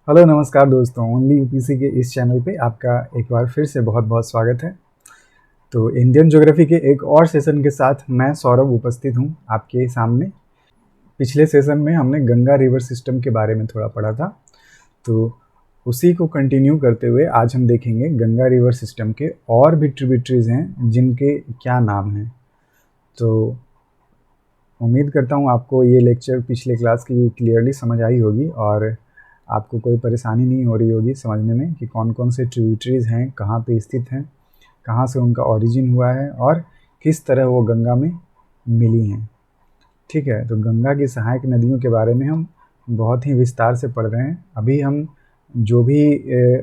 Hello नमस्कार दोस्तों, only UPC के इस चैनल पे आपका एक बार फिर से बहुत बहुत स्वागत है। तो इंडियन ज्योग्राफी के एक और सेशन के साथ मैं सौरभ उपस्थित हूँ आपके सामने। पिछले सेशन में हमने गंगा रिवर सिस्टम के बारे में थोड़ा पढ़ा था, तो उसी को कंटिन्यू करते हुए आज हम देखेंगे गंगा रिवर सिस्टम के और भी ट्रिब्यूटरीज हैं जिनके क्या नाम हैं। तो उम्मीद करता हूँ आपको ये लेक्चर पिछले क्लास की क्लियरली समझ आई होगी और आपको कोई परेशानी नहीं हो रही होगी समझने में कि कौन कौन से ट्रिब्यूटरीज हैं, कहाँ पे स्थित हैं, कहाँ से उनका ओरिजिन हुआ है और किस तरह वो गंगा में मिली हैं। ठीक है, तो गंगा की सहायक नदियों के बारे में हम बहुत ही विस्तार से पढ़ रहे हैं। अभी हम जो भी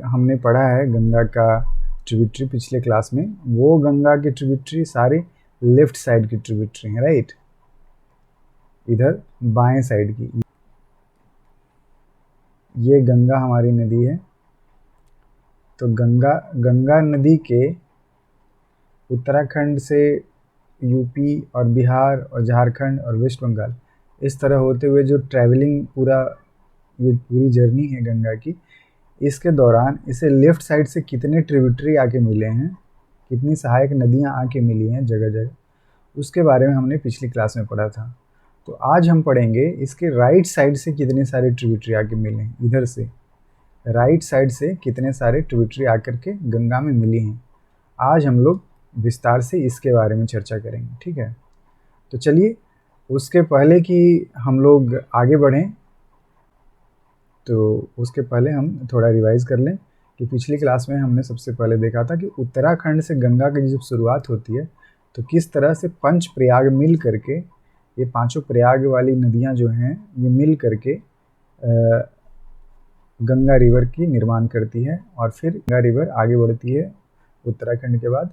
हमने पढ़ा है गंगा का ट्रिब्यूटरी पिछले क्लास में, वो गंगा की ट्रिब्यूटरी सारे लेफ्ट साइड की ट्रिब्यूटरी हैं, राइट। इधर बाएं साइड की ये गंगा हमारी नदी है। तो गंगा गंगा नदी के उत्तराखंड से यूपी और बिहार और झारखंड और वेस्ट बंगाल इस तरह होते हुए जो ट्रैवलिंग ये पूरी जर्नी है गंगा की, इसके दौरान इसे लेफ्ट साइड से कितने ट्रिब्यूटरी आके मिले हैं, कितनी सहायक नदियां आके मिली हैं जगह जगह, उसके बारे में हमने पिछली क्लास में पढ़ा था। तो आज हम पढ़ेंगे इसके राइट साइड से कितने सारे ट्रिब्यूटरी आके मिले हैं। इधर से राइट साइड से कितने सारे ट्रिब्यूटरी आकर के गंगा में मिली हैं। आज हम लोग विस्तार से इसके बारे में चर्चा करेंगे, ठीक है। तो चलिए, उसके पहले कि हम लोग आगे बढ़ें, तो उसके पहले हम थोड़ा रिवाइज कर लें कि पिछली क्लास में हमने सबसे पहले देखा था कि उत्तराखंड से गंगा की जब शुरुआत होती है तो किस तरह से पंच प्रयाग मिल करके, ये पांचों प्रयाग वाली नदियां जो हैं ये मिल करके गंगा रिवर की निर्माण करती है और फिर गंगा रिवर आगे बढ़ती है उत्तराखंड के बाद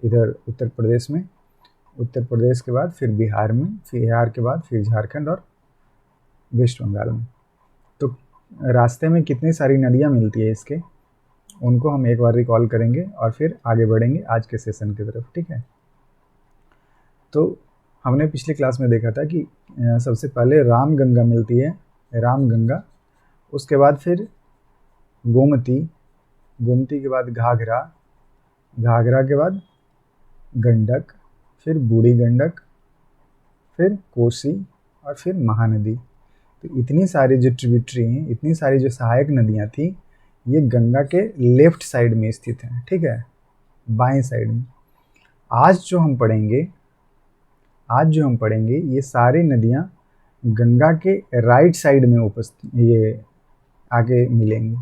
इधर उत्तर प्रदेश में, उत्तर प्रदेश के बाद फिर बिहार में, फिर बिहार के बाद फिर झारखंड और वेस्ट बंगाल में। तो रास्ते में कितनी सारी नदियाँ मिलती है इसके, उनको हम एक बार रिकॉल करेंगे और फिर आगे बढ़ेंगे आज के सेशन की तरफ, ठीक है। तो हमने पिछली क्लास में देखा था कि सबसे पहले राम गंगा मिलती है, राम गंगा। उसके बाद फिर गोमती, गोमती के बाद घाघरा, घाघरा के बाद गंडक, फिर बूढ़ी गंडक, फिर कोसी और फिर महानदी। तो इतनी सारी जो ट्रिब्यूटरी हैं, इतनी सारी जो सहायक नदियाँ थी, ये गंगा के लेफ्ट साइड में स्थित हैं, ठीक है, बाएं साइड में। आज जो हम पढ़ेंगे ये सारी नदियाँ गंगा के राइट साइड में उपस्थित ये आगे मिलेंगी।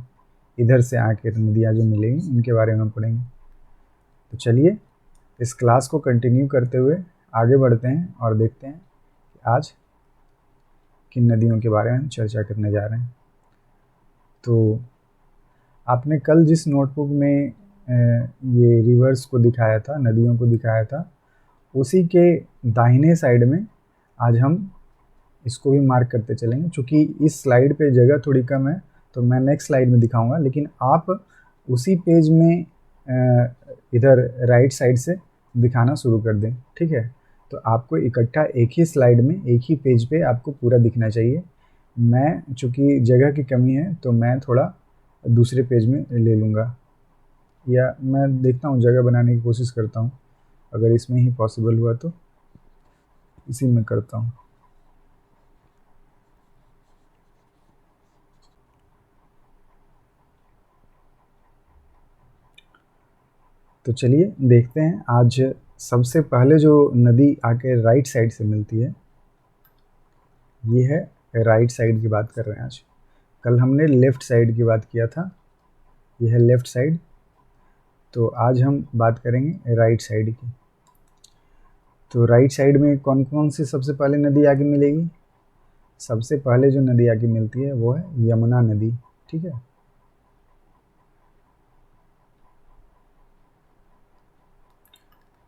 इधर से आके नदियाँ जो मिलेंगी उनके बारे में हम पढ़ेंगे। तो चलिए, इस क्लास को कंटिन्यू करते हुए आगे बढ़ते हैं और देखते हैं कि आज किन नदियों के बारे में हम चर्चा करने जा रहे हैं। तो आपने कल जिस नोटबुक में ये रिवर्स को दिखाया था, नदियों को दिखाया था, उसी के दाहिने साइड में आज हम इसको भी मार्क करते चलेंगे। चूँकि इस स्लाइड पे जगह थोड़ी कम है तो मैं नेक्स्ट स्लाइड में दिखाऊंगा, लेकिन आप उसी पेज में इधर राइट साइड से दिखाना शुरू कर दें, ठीक है। तो आपको इकट्ठा एक ही स्लाइड में, एक ही पेज पे आपको पूरा दिखना चाहिए। मैं चूँकि जगह की कमी है तो मैं थोड़ा दूसरे पेज में ले लूँगा, या मैं देखता हूँ जगह बनाने की कोशिश करता हूँ, अगर इसमें ही पॉसिबल हुआ तो इसी में करता हूँ। तो चलिए देखते हैं, आज सबसे पहले जो नदी आके राइट साइड से मिलती है ये है, राइट साइड की बात कर रहे हैं आज। कल हमने लेफ़्ट साइड की बात किया था, ये है लेफ़्ट साइड। तो आज हम बात करेंगे राइट साइड की। तो राइट साइड में कौन कौन सी सबसे पहले नदी आगे मिलेगी? सबसे पहले जो नदी आगे मिलती है वो है यमुना नदी, ठीक है।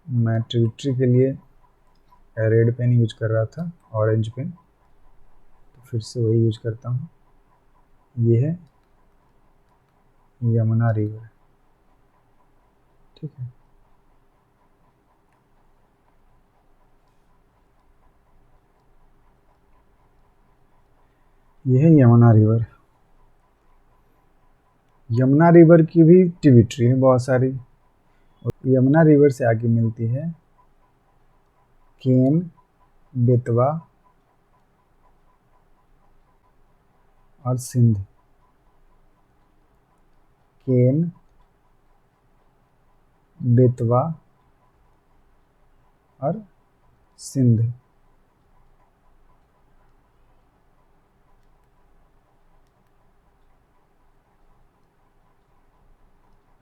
मैं ट्रिब्यूटरी के लिए रेड पेन यूज कर रहा था, ऑरेंज पेन, तो फिर से वही यूज करता हूँ। ये है यमुना रिवर, ठीक है। ये है यमुना रिवर। यमुना रिवर की भी ट्रिब्यूटरी है बहुत सारी। यमुना रिवर से आके मिलती है केन, बेतवा और सिंध। केन, बेतवा और सिंध।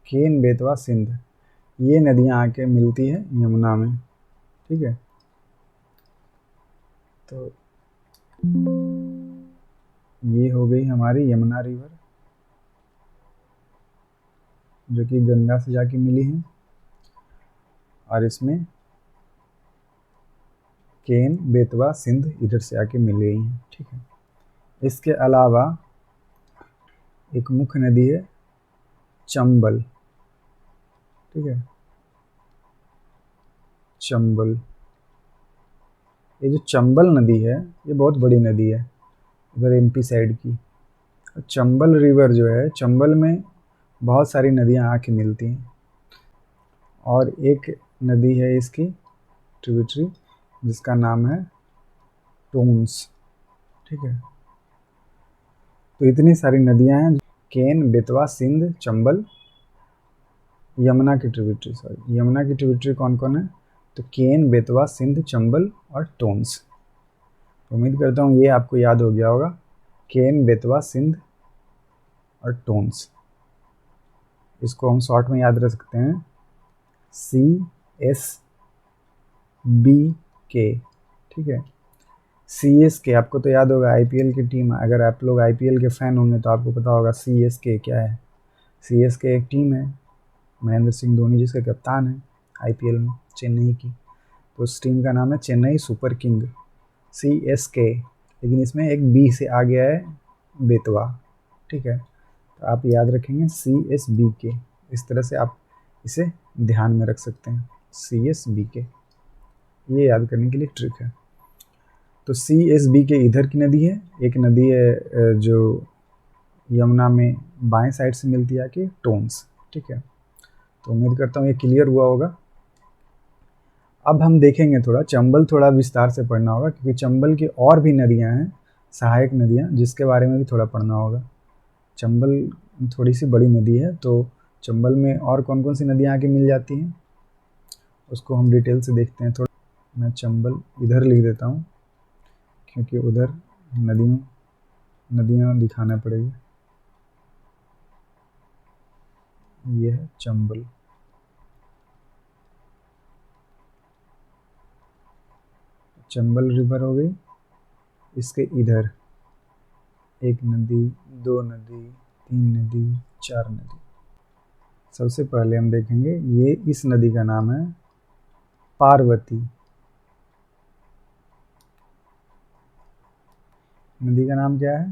केन, बेतवा, सिंध, ये नदियां आके मिलती है यमुना में। ठीक है, तो ये हो गई हमारी यमुना रिवर जो कि गंगा से जाके मिली है, और इसमें केन, बेतवा, सिंध इधर से आके मिल गई हैं। ठीक है, इसके अलावा एक मुख्य नदी है चंबल। ठीक है, चंबल, ये जो चंबल नदी है ये बहुत बड़ी नदी है इधर एमपी साइड की। चंबल रिवर जो है, चंबल में बहुत सारी नदियां आके मिलती हैं, और एक नदी है इसकी ट्रिब्यूटरी जिसका नाम है टोन्स। ठीक है, तो इतनी सारी नदियां हैं, केन, बेतवा, सिंध, चंबल, यमुना की ट्रिब्यूटरी। सॉरी, यमुना की ट्रिब्यूटरी कौन कौन है? तो केन, बेतवा, सिंध, चंबल और टोन्स। तो उम्मीद करता हूँ ये आपको याद हो गया होगा, केन, बेतवा, सिंध और टोन्स। इसको हम शॉर्ट में याद रख सकते हैं CSBK। ठीक है, CSK आपको तो याद होगा, आईपीएल की टीम। अगर आप लोग आईपीएल के फैन होंगे तो आपको पता होगा CSK क्या है। CSK एक टीम है, महेंद्र सिंह धोनी जिसके कप्तान है आईपीएल में, चेन्नई की। तो उस टीम का नाम है चेन्नई सुपर किंग, CSK। लेकिन इसमें एक बी से आ गया है, बेतवा। ठीक है, तो आप याद रखेंगे CSBK। इस तरह से आप इसे ध्यान में रख सकते हैं, CSBK, ये याद करने के लिए ट्रिक है। तो CSBK इधर की नदी है। एक नदी है जो यमुना में बाएं साइड से मिलती है कि टोन्स। ठीक है, तो उम्मीद करता हूँ ये क्लियर हुआ होगा। अब हम देखेंगे थोड़ा चंबल, थोड़ा विस्तार से पढ़ना होगा क्योंकि चंबल की और भी नदियाँ हैं, सहायक नदियाँ, जिसके बारे में भी थोड़ा पढ़ना होगा। चंबल थोड़ी सी बड़ी नदी है, तो चंबल में और कौन कौन सी नदियाँ आके मिल जाती हैं उसको हम डिटेल से देखते हैं। थोड़ा मैं चंबल इधर लिख देता हूँ क्योंकि उधर नदियाँ दिखाना पड़ेगी। ये है चंबल। चंबल रिवर हो गई, इसके इधर एक नदी, दो नदी, तीन नदी, चार नदी। सबसे पहले हम देखेंगे, ये इस नदी का नाम है पार्वती। नदी का नाम क्या है?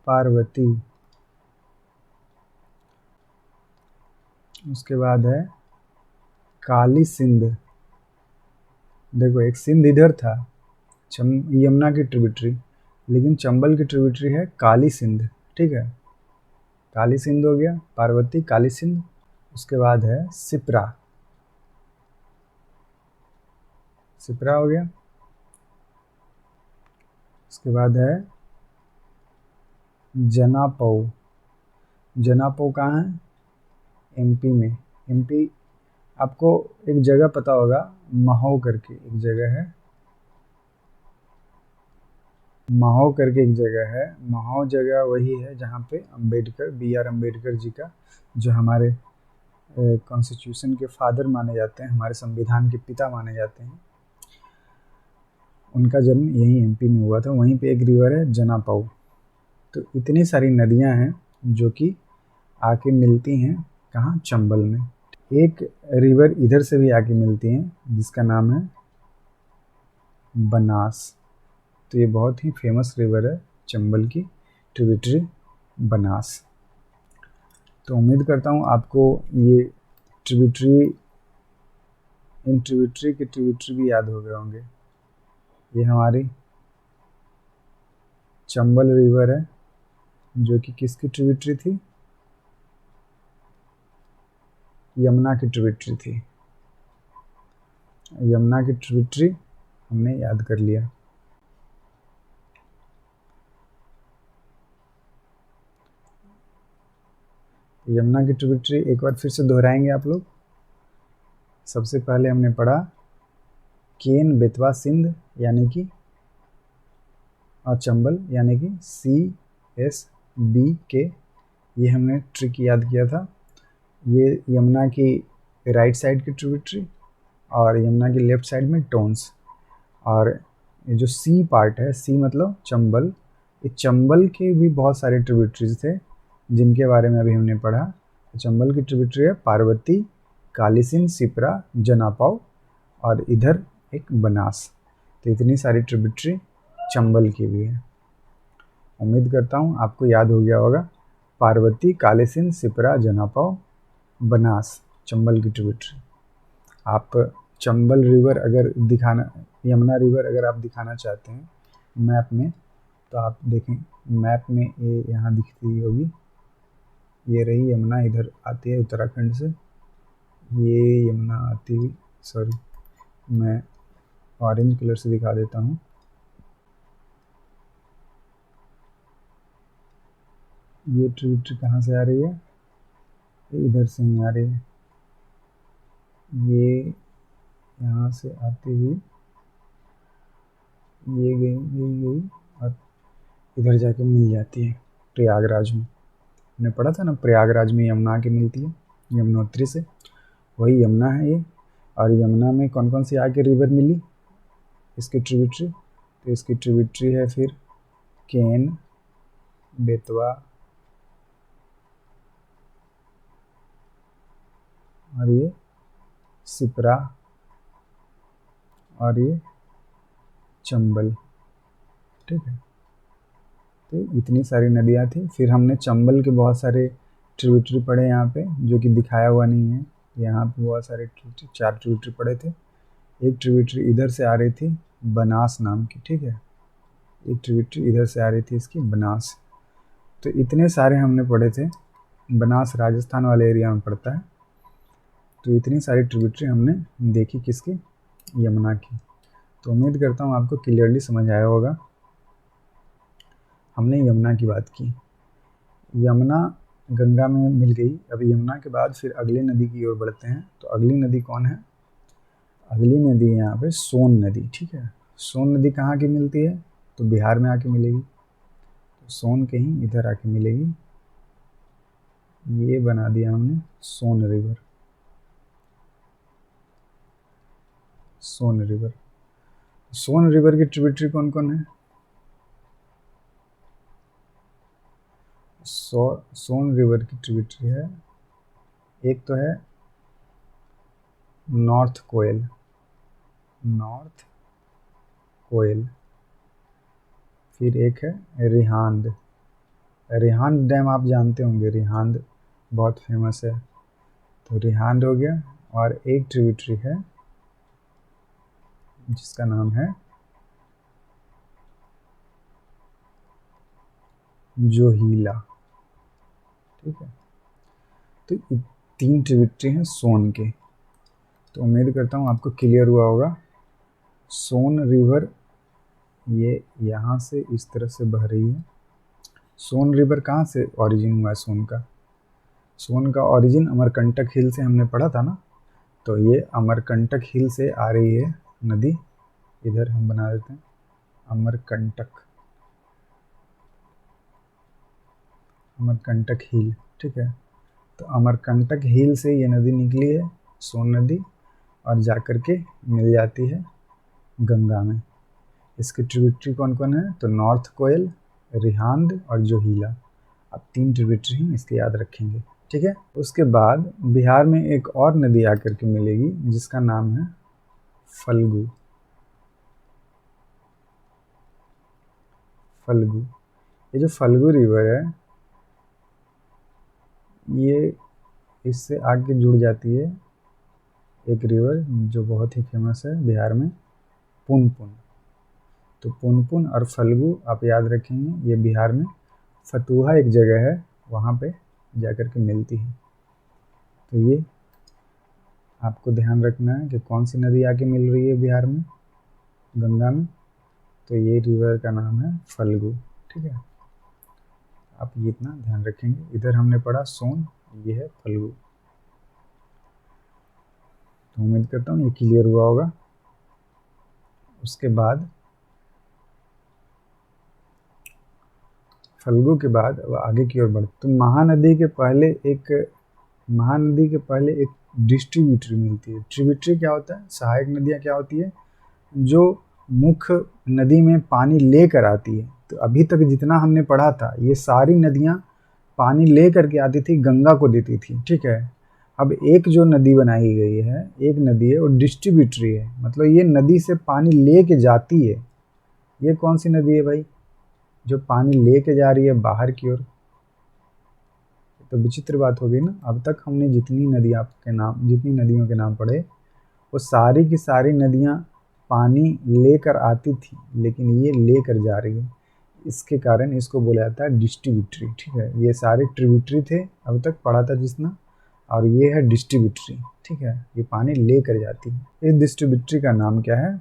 पार्वती। उसके बाद है काली सिंध। देखो, एक सिंध इधर था, यमुना की ट्रिब्यूटरी, लेकिन चंबल की ट्रिब्यूटरी है काली सिंध। ठीक है, काली सिंध हो गया, पार्वती, काली सिंध। उसके बाद है सिप्रा। सिप्रा हो गया। उसके बाद है जनापौ। जनापौ कहाँ है? एमपी में। एमपी, आपको एक जगह पता होगा, महू करके एक जगह है, महू करके एक जगह है। महू जगह वही है जहाँ पे अम्बेडकर, BR अम्बेडकर जी का, जो हमारे कॉन्स्टिट्यूशन के फादर माने जाते हैं, हमारे संविधान के पिता माने जाते हैं, उनका जन्म यही एमपी में हुआ था। वहीं पे एक रिवर है जनापौ। तो इतनी सारी नदियाँ हैं जो कि आके मिलती हैं कहाँ? चंबल में। एक रिवर इधर से भी आके मिलती हैं जिसका नाम है बनास। तो ये बहुत ही फेमस रिवर है चंबल की ट्रिब्यूटरी, बनास। तो उम्मीद करता हूँ आपको ये ट्रिब्यूटरी, इन ट्रिब्यूटरी के ट्रिब्यूटरी भी याद हो गए होंगे। ये हमारी चंबल रिवर है जो कि किसकी ट्रिब्यूटरी थी, यमुना की ट्रिब्यूटरी थी। यमुना की ट्रिब्यूटरी हमने याद कर लिया। यमुना की ट्रिब्यूटरी एक बार फिर से दोहराएंगे आप लोग। सबसे पहले हमने पढ़ा केन, बेतवा, सिंध यानी कि और चंबल यानी कि CSBK, ये हमने ट्रिक याद किया था। ये यमुना की राइट साइड की ट्रिब्यूटरी और यमुना की लेफ्ट साइड में टोन्स। और ये जो सी पार्ट है, सी मतलब चंबल, ये चंबल के भी बहुत सारे ट्रिब्यूटरीज थे जिनके बारे में अभी हमने पढ़ा। चंबल की ट्रिब्यूटरी है पार्वती, कालीसिंध, सिप्रा, जनापाव और इधर एक बनास। तो इतनी सारी ट्रिब्यूटरी चंबल की भी है। उम्मीद करता हूँ आपको याद हो गया होगा। पार्वती, कालीसिंध, सिप्रा, जनापाव, बनास चंबल की ट्रिब्यूटरी। आप चंबल रिवर अगर दिखाना, यमुना रिवर अगर आप दिखाना चाहते हैं मैप में, तो आप देखें मैप में ये यहाँ दिखती होगी, ये रही यमुना, इधर आती है उत्तराखंड से। ये यमुना आती हुई, सॉरी मैं ऑरेंज कलर से दिखा देता हूँ। ये ट्रिब्यूटरी कहाँ से आ रही है, इधर से ही आ रही है। ये यहाँ से आती हुई ये गई और इधर जाके मिल जाती है प्रयागराज में। हमने पढ़ा था ना प्रयागराज में यमुना आके मिलती है यमुनोत्री से, वही यमुना है ये। और यमुना में कौन कौन सी आके रिवर मिली इसकी ट्रिब्यूटरी, तो इसकी ट्रिब्यूटरी है फिर केन, बेतवा और ये सिप्रा और ये चंबल। ठीक है, तो इतनी सारी नदियाँ थी। फिर हमने चंबल के बहुत सारे ट्रिब्यूटरी पढ़े यहाँ पे, जो कि दिखाया हुआ नहीं है। यहाँ पे बहुत सारे ट्रिब्यूटरी, 4 ट्रिब्यूटरी पढ़े थे। एक ट्रिब्यूटरी इधर से आ रही थी बनास नाम की, ठीक है, एक ट्रिब्यूटरी इधर से आ रही थी इसकी बनास। तो इतने सारे हमने पढ़े थे। बनास राजस्थान वाले एरिया में पड़ता है। तो इतनी सारी ट्रिब्यूटरी हमने देखी किसकी, यमुना की। तो उम्मीद करता हूँ आपको क्लियरली समझ आया होगा। हमने यमुना की बात की, यमुना गंगा में मिल गई। अब यमुना के बाद फिर अगली नदी की ओर बढ़ते हैं। तो अगली नदी कौन है, अगली नदी है यहाँ पे सोन नदी। ठीक है, सोन नदी कहाँ की मिलती है, तो बिहार में आके मिलेगी। तो सोन कहीं इधर आके मिलेगी। ये बना दिया हमने सोन रिवर, सोन रिवर। सोन रिवर की ट्रिब्यूटरी कौन कौन है, सोन रिवर की ट्रिब्यूटरी है, एक तो है नॉर्थ कोयल, नॉर्थ कोयल। फिर एक है रिहांद, रिहांद डैम आप जानते होंगे, रिहांद बहुत फेमस है। तो रिहांद हो गया। और एक ट्रिब्यूटरी है जिसका नाम है जोहीला। ठीक है, तो 3 ट्रिब्यूटरी हैं सोन के। तो उम्मीद करता हूँ आपको क्लियर हुआ होगा। सोन रिवर ये यहाँ से इस तरह से बह रही है। सोन रिवर कहाँ से ओरिजिन हुआ है सोन का, सोन का ओरिजिन अमरकंटक हिल से हमने पढ़ा था ना। तो ये अमरकंटक हिल से आ रही है नदी। इधर हम बना देते हैं अमरकंटक, अमरकंटक हिल। ठीक है, तो अमरकंटक हिल से ये नदी निकली है सोन नदी, और जाकर के मिल जाती है गंगा में। इसकी ट्रिब्यूटरी कौन कौन है, तो नॉर्थ कोयल, रिहांद और जोहीला। अब 3 ट्रिब्यूटरी हैं, इसके याद रखेंगे। ठीक है, उसके बाद बिहार में एक और नदी आकर के मिलेगी जिसका नाम है फल्गु। फल्गु, ये जो फल्गु रिवर है ये इससे आगे जुड़ जाती है एक रिवर जो बहुत ही फेमस है बिहार में, पुनपुन। तो पुनपुन और फल्गु आप याद रखेंगे, ये बिहार में फतुहा एक जगह है, वहाँ पे जाकर के मिलती है। तो ये आपको ध्यान रखना है कि कौन सी नदी आके मिल रही है बिहार में, गंगा में। तो ये रिवर का नाम है फल्गु। ठीक है, आप ये इतना ध्यान रखेंगे। इधर हमने पढ़ा सोन, ये है फल्गु। तो उम्मीद करता हूँ ये क्लियर हुआ होगा। उसके बाद फल्गु के बाद अब आगे की ओर बढ़, तो महानदी के पहले एक डिस्ट्रीब्यूटरी मिलती है। ट्रिब्यूटरी क्या होता है? सहायक नदियाँ क्या होती है? जो मुख्य नदी में पानी लेकर आती है। तो अभी तक जितना हमने पढ़ा था, ये सारी नदियाँ पानी ले करके आती थी, गंगा को देती थी। ठीक है, अब एक जो नदी बनाई गई है, एक नदी है वो डिस्ट्रीब्यूटरी है, मतलब ये नदी से पानी ले के जाती है। ये कौन सी नदी है भाई जो पानी ले के जा रही है बाहर की ओर? तो विचित्र बात हो गई ना। अब तक हमने जितनी नदियों के नाम पढ़े, वो सारी की सारी नदियाँ पानी लेकर आती थी, लेकिन ये लेकर जा रही है। इसके कारण इसको बोला जाता है डिस्ट्रीब्यूटरी। ठीक है, ये सारे ट्रिब्यूटरी थे अब तक पढ़ा था जिसना, और ये है डिस्ट्रीब्यूटरी। ठीक है, ये पानी लेकर जाती है। इस डिस्ट्रीब्यूटरी का नाम क्या है?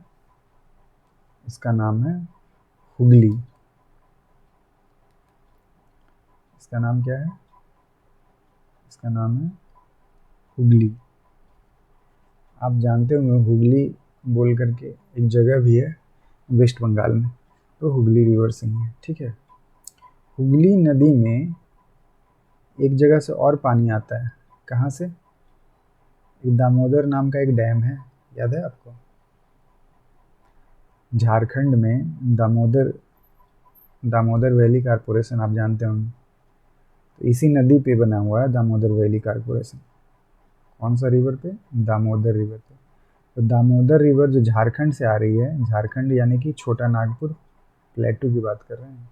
इसका नाम है हुगली। इसका नाम क्या है? इसका नाम है हुगली। आप जानते होंगे हुगली बोल करके एक जगह भी है वेस्ट बंगाल में, तो हुगली रिवर से ही है। ठीक है, हुगली नदी में एक जगह से और पानी आता है। कहाँ से? एक दामोदर नाम का एक डैम है, याद है आपको? झारखंड में दामोदर वैली कारपोरेशन, आप जानते होंगे। तो इसी नदी पे बना हुआ है दामोदर वैली कारपोरेशन। कौन सा रिवर पे? दामोदर रिवर पे। तो दामोदर रिवर जो झारखंड से आ रही है, झारखंड यानी कि छोटा नागपुर प्लेटू की बात कर रहे हैं।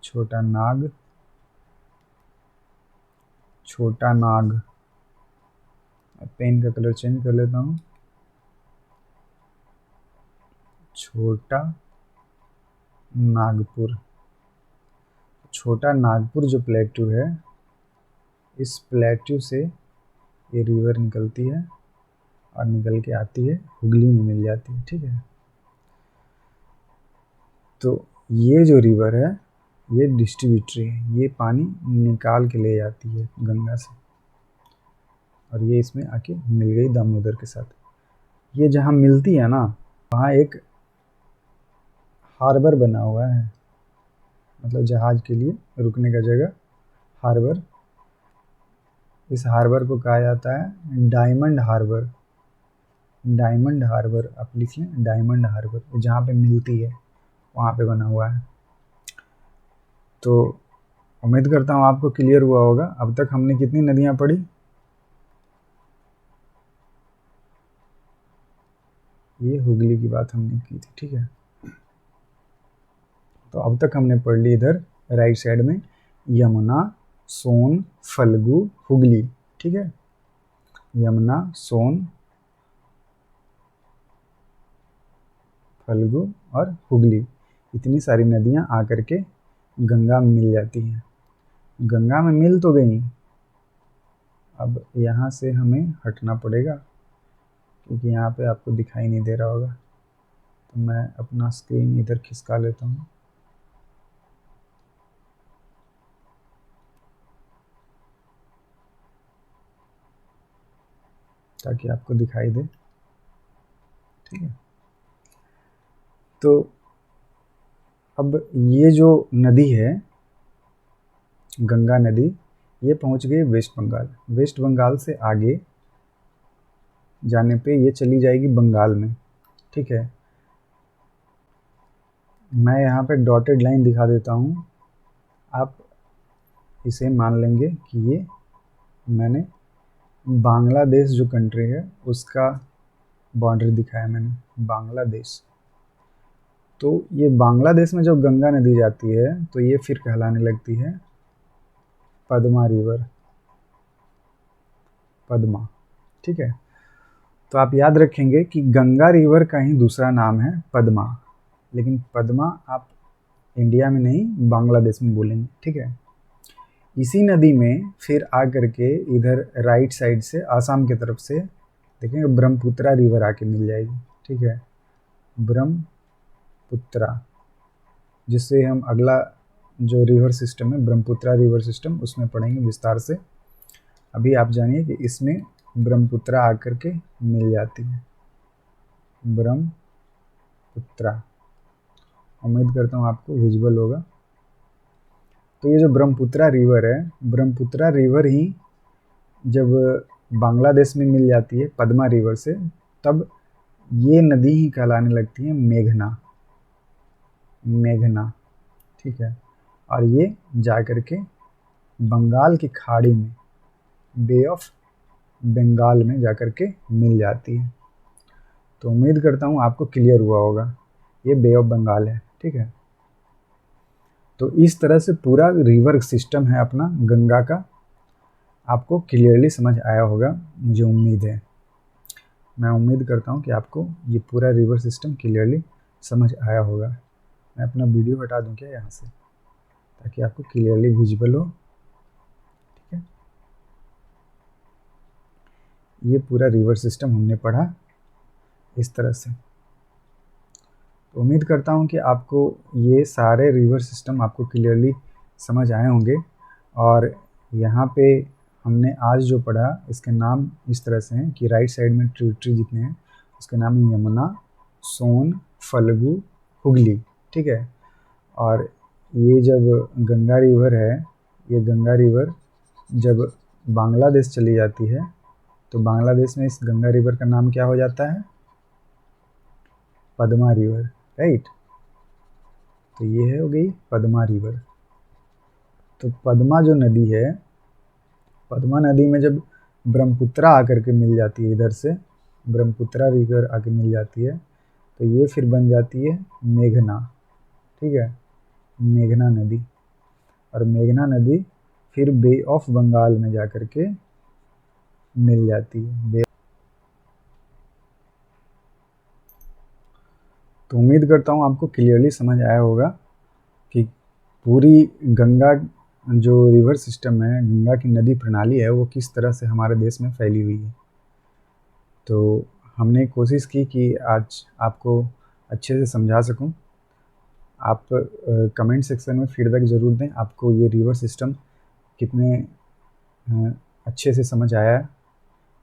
छोटा नाग, पेन का कलर चेंज कर लेता हूँ। छोटा नागपुर जो प्लेटू है, इस प्लेटू से ये रिवर निकलती है और निकल के आती है हुगली में मिल जाती है। ठीक है, तो ये जो रिवर है ये डिस्ट्रीब्यूटरी है, ये पानी निकाल के ले जाती है गंगा से, और ये इसमें आके मिल गई दामोदर के साथ। ये जहाँ मिलती है ना, वहाँ एक हार्बर बना हुआ है, मतलब जहाज के लिए रुकने का जगह, हार्बर। इस हार्बर को कहा जाता है डायमंड हार्बर। डायमंड हार्बर आप लिख लें, डायमंड हार्बर। जहाँ पे मिलती है वहाँ पे बना हुआ है। तो उम्मीद करता हूँ आपको क्लियर हुआ होगा। अब तक हमने कितनी नदियाँ पढ़ी? ये हुगली की बात हमने की थी। ठीक है, तो अब तक हमने पढ़ ली इधर राइट साइड में यमुना, सोन, फल्गु, हुगली। ठीक है, यमुना, सोन, फल्गु और हुगली, इतनी सारी नदियाँ आकर के गंगा में मिल जाती हैं। गंगा में मिल तो गई, अब यहाँ से हमें हटना पड़ेगा, क्योंकि यहाँ पे आपको दिखाई नहीं दे रहा होगा। तो मैं अपना स्क्रीन इधर खिसका लेता हूँ, ताकि आपको दिखाई दे। ठीक है, तो अब ये जो नदी है गंगा नदी, ये पहुंच गई वेस्ट बंगाल। वेस्ट बंगाल से आगे जाने पे ये चली जाएगी बंगाल में। ठीक है, मैं यहाँ पे डॉटेड लाइन दिखा देता हूँ, आप इसे मान लेंगे कि ये मैंने बांग्लादेश जो कंट्री है उसका बॉर्डर दिखाया मैंने, बांग्लादेश। तो ये बांग्लादेश में जब गंगा नदी जाती है तो ये फिर कहलाने लगती है पद्मा रिवर, पद्मा। ठीक है, तो आप याद रखेंगे कि गंगा रिवर का ही दूसरा नाम है पद्मा, लेकिन पद्मा आप इंडिया में नहीं, बांग्लादेश में बोलेंगे, ठीक है। इसी नदी में फिर आकर के इधर राइट साइड से आसाम की तरफ से देखेंगे ब्रह्मपुत्रा रिवर आके मिल जाएगी, ठीक है, ब्रह्मपुत्रा, जिससे हम अगला जो रिवर सिस्टम है ब्रह्मपुत्रा रिवर सिस्टम उसमें पढ़ेंगे विस्तार से। अभी आप जानिए कि इसमें ब्रह्मपुत्रा आकर के मिल जाती है, ब्रह्मपुत्रा। उम्मीद करता हूँ आपको विजुअल होगा। तो ये जो ब्रह्मपुत्रा रिवर है, ब्रह्मपुत्रा रिवर ही जब बांग्लादेश में मिल जाती है पद्मा रिवर से, तब ये नदी ही कहलाने लगती है मेघना, मेघना, ठीक है। और ये जा कर के बंगाल की खाड़ी में, बे ऑफ बंगाल में जा कर के मिल जाती है। तो उम्मीद करता हूँ आपको क्लियर हुआ होगा, ये बे ऑफ बंगाल है, ठीक है। तो इस तरह से पूरा रिवर सिस्टम है अपना गंगा का, आपको क्लियरली समझ आया होगा, मुझे उम्मीद है। मैं उम्मीद करता हूँ कि आपको ये पूरा रिवर सिस्टम क्लियरली समझ आया होगा। मैं अपना वीडियो हटा दूँ क्या यहाँ से, ताकि आपको क्लियरली विजिबल हो, ठीक है। ये पूरा रिवर सिस्टम हमने पढ़ा इस तरह से। तो उम्मीद करता हूँ कि आपको ये सारे रिवर सिस्टम आपको क्लियरली समझ आए होंगे। और यहाँ पे हमने आज जो पढ़ा इसके नाम इस तरह से हैं कि राइट साइड में ट्रिब्यूटरी जितने हैं उसके नाम यमुना, सोन, फल्गु, हुगली, ठीक है। और ये जब गंगा रिवर है, ये गंगा रिवर जब बांग्लादेश चली जाती है तो बांग्लादेश में इस गंगा रिवर का नाम क्या हो जाता है, पद्मा रिवर, राइट। तो ये हो गई पद्मा रिवर। तो पद्मा जो नदी है, पद्मा नदी में जब ब्रह्मपुत्रा आकर के मिल जाती है, इधर से ब्रह्मपुत्रा रिवर आके मिल जाती है, तो ये फिर बन जाती है मेघना, ठीक है, मेघना नदी। और मेघना नदी फिर बे ऑफ बंगाल में जाकर के मिल जाती है। तो उम्मीद करता हूँ आपको क्लियरली समझ आया होगा कि पूरी गंगा जो रिवर सिस्टम है, गंगा की नदी प्रणाली है, वो किस तरह से हमारे देश में फैली हुई है। तो हमने कोशिश की कि आज आपको अच्छे से समझा सकूं। आप कमेंट सेक्शन में फीडबैक ज़रूर दें, आपको ये रिवर सिस्टम कितने अच्छे से समझ आया।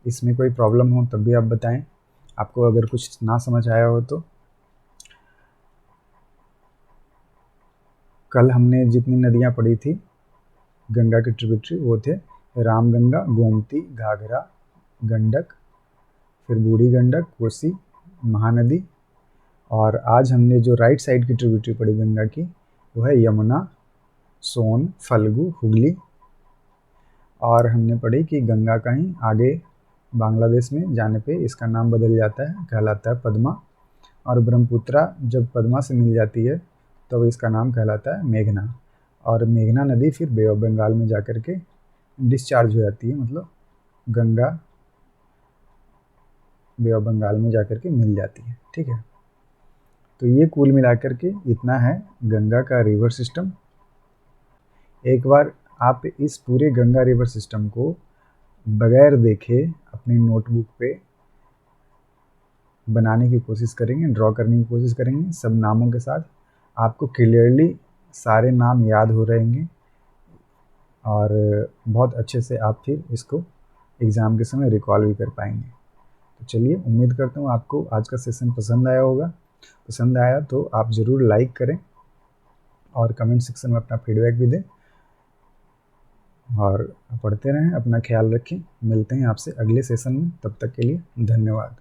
इसमें कोई प्रॉब्लम हो तब भी आप बताएं। आपको अगर कुछ ना समझ आया हो तो कल हमने जितनी नदियाँ पढ़ी थी गंगा की ट्रिब्यूटरी, वो थे रामगंगा, गोमती, घाघरा, गंडक, फिर बूढ़ी गंडक, कोसी, महानदी। और आज हमने जो राइट साइड की ट्रिब्यूटरी पढ़ी गंगा की, वो है यमुना, सोन, फल्गु, हुगली। और हमने पढ़ी कि गंगा का ही आगे बांग्लादेश में जाने पे इसका नाम बदल जाता है, कहलाता है पद्मा। और ब्रह्मपुत्रा जब पद्मा से मिल जाती है तब इसका नाम कहलाता है मेघना। और मेघना नदी फिर बे ऑफ बंगाल में जाकर के डिस्चार्ज हो जाती है, मतलब गंगा बे ऑफ बंगाल में जाकर के मिल जाती है, ठीक है। तो ये कुल मिलाकर के इतना है गंगा का रिवर सिस्टम। एक बार आप इस पूरे गंगा रिवर सिस्टम को बगैर देखे अपनी नोटबुक पे बनाने की कोशिश करेंगे, ड्रॉ करने की कोशिश करेंगे सब नामों के साथ। आपको क्लियरली सारे नाम याद हो रहेंगे और बहुत अच्छे से आप फिर इसको एग्ज़ाम के समय रिकॉल भी कर पाएंगे। तो चलिए, उम्मीद करता हूँ आपको आज का सेशन पसंद आया होगा। पसंद आया तो आप ज़रूर लाइक करें और कमेंट सेक्शन में अपना फीडबैक भी दें और पढ़ते रहें। अपना ख्याल रखें। मिलते हैं आपसे अगले सेशन में, तब तक के लिए धन्यवाद।